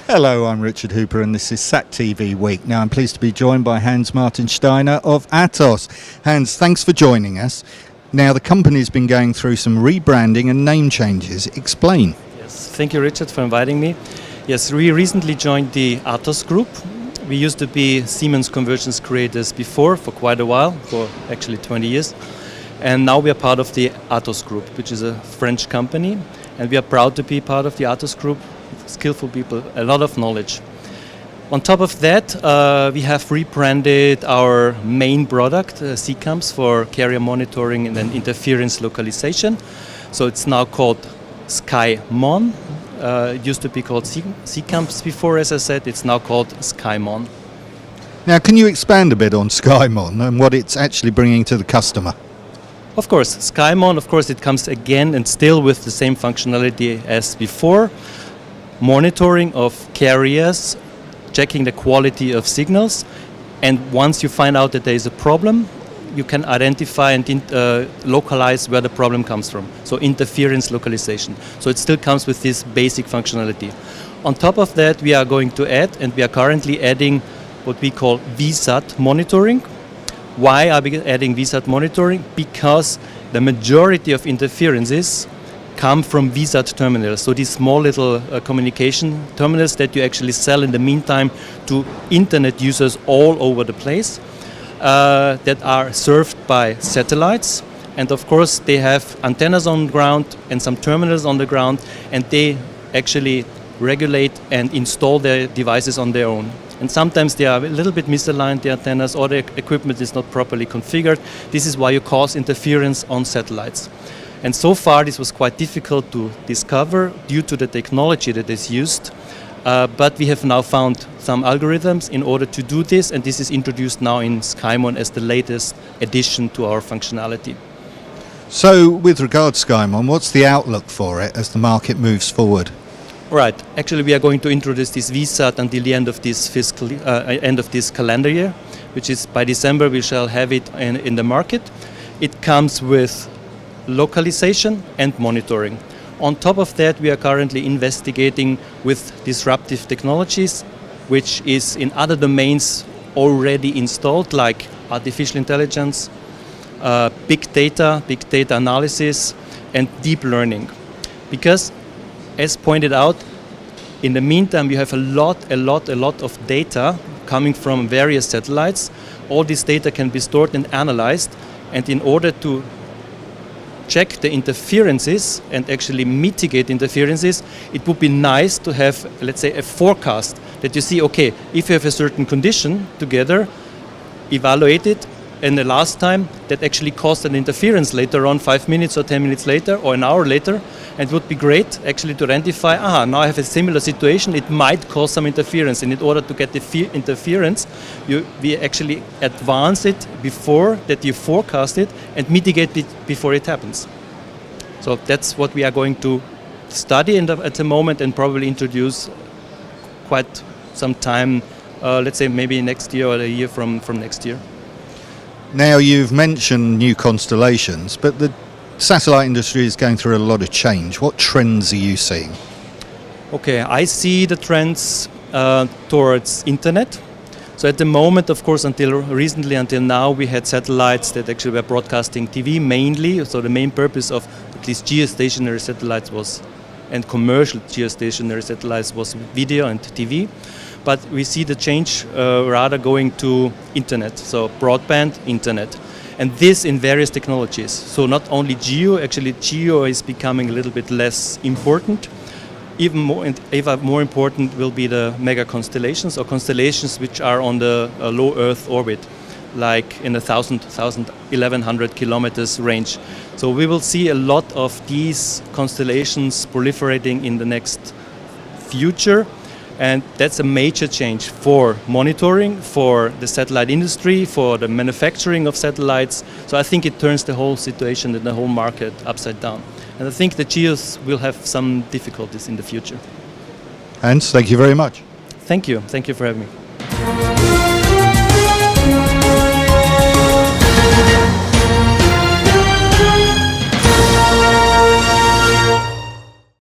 Hello, I'm Richard Hooper and this is SatTV Week. Now I'm pleased to be joined by Hans Martin Steiner of ATOS. Hans, thanks for joining us. Now the company's been going through some rebranding and name changes. Explain. Yes, thank you Richard for inviting me. Yes, we recently joined the ATOS group. We used to be Siemens Convergence Creators before for quite a while, for actually 20 years. And now we are part of the ATOS group, which is a French company. And we are proud to be part of the ATOS group. Skillful people, a lot of knowledge. On top of that, we have rebranded our main product, CCAMS, for carrier monitoring and then interference localization. So it's now called SkyMon. It used to be called CCAMS before, as I said. It's now called SkyMon. Now, can you expand a bit on SkyMon and what it's actually bringing to the customer? Of course, SkyMon, of course, it comes again and still with the same functionality as before. Monitoring of carriers, checking the quality of signals, and once you find out that there is a problem, you can identify and localize where the problem comes from. So interference localization. So it still comes with this basic functionality. On top of that, we are going to add, and we are currently adding what we call VSAT monitoring. Why are we adding VSAT monitoring? Because the majority of interferences come from VSAT terminals, so these small little communication terminals that you actually sell in the meantime to internet users all over the place that are served by satellites. And of course they have antennas on the ground and some terminals on the ground, and they actually regulate and install their devices on their own. And sometimes they are a little bit misaligned, the antennas, or the equipment is not properly configured. This is why you cause interference on satellites. And so far this was quite difficult to discover due to the technology that is used. But we have now found some algorithms in order to do this, and this is introduced now in SkyMon as the latest addition to our functionality. So with regards to SkyMon, what's the outlook for it as the market moves forward? Right. Actually, we are going to introduce this VSAT until the end of this calendar year, which is by December we shall have it in the market. It comes with localization and monitoring. On top of that, we are currently investigating with disruptive technologies, which is in other domains already installed, like artificial intelligence, big data analysis, and deep learning. Because, as pointed out, in the meantime, you have a lot of data coming from various satellites. All this data can be stored and analyzed, and in order to check the interferences and actually mitigate interferences, it would be nice to have, let's say, a forecast that you see, okay, if you have a certain condition together, evaluate it, and the last time that actually caused an interference later on, 5 minutes or 10 minutes later or an hour later, and it would be great actually to identify, now I have a similar situation, it might cause some interference, and in order to get the interference, we actually advance it before that you forecast it and mitigate it before it happens. So that's what we are going to study at the moment and probably introduce quite some time, let's say maybe next year or a year from next year. Now you've mentioned new constellations, but the satellite industry is going through a lot of change. What trends are you seeing? Okay, I see the trends towards internet. So at the moment, of course, until now, we had satellites that actually were broadcasting TV mainly. So the main purpose of at least geostationary satellites and commercial geostationary satellites was video and TV. But we see the change rather going to internet, so broadband internet. And this in various technologies. So not only geo, actually geo is becoming a little bit less important. Even more important will be the mega constellations, or constellations which are on the low Earth orbit, like in the 1,100 kilometers range. So we will see a lot of these constellations proliferating in the next future. And that's a major change for monitoring, for the satellite industry, for the manufacturing of satellites. So I think it turns the whole situation and the whole market upside down. And I think the GEOs will have some difficulties in the future. Hans, thank you very much. Thank you. Thank you for having me.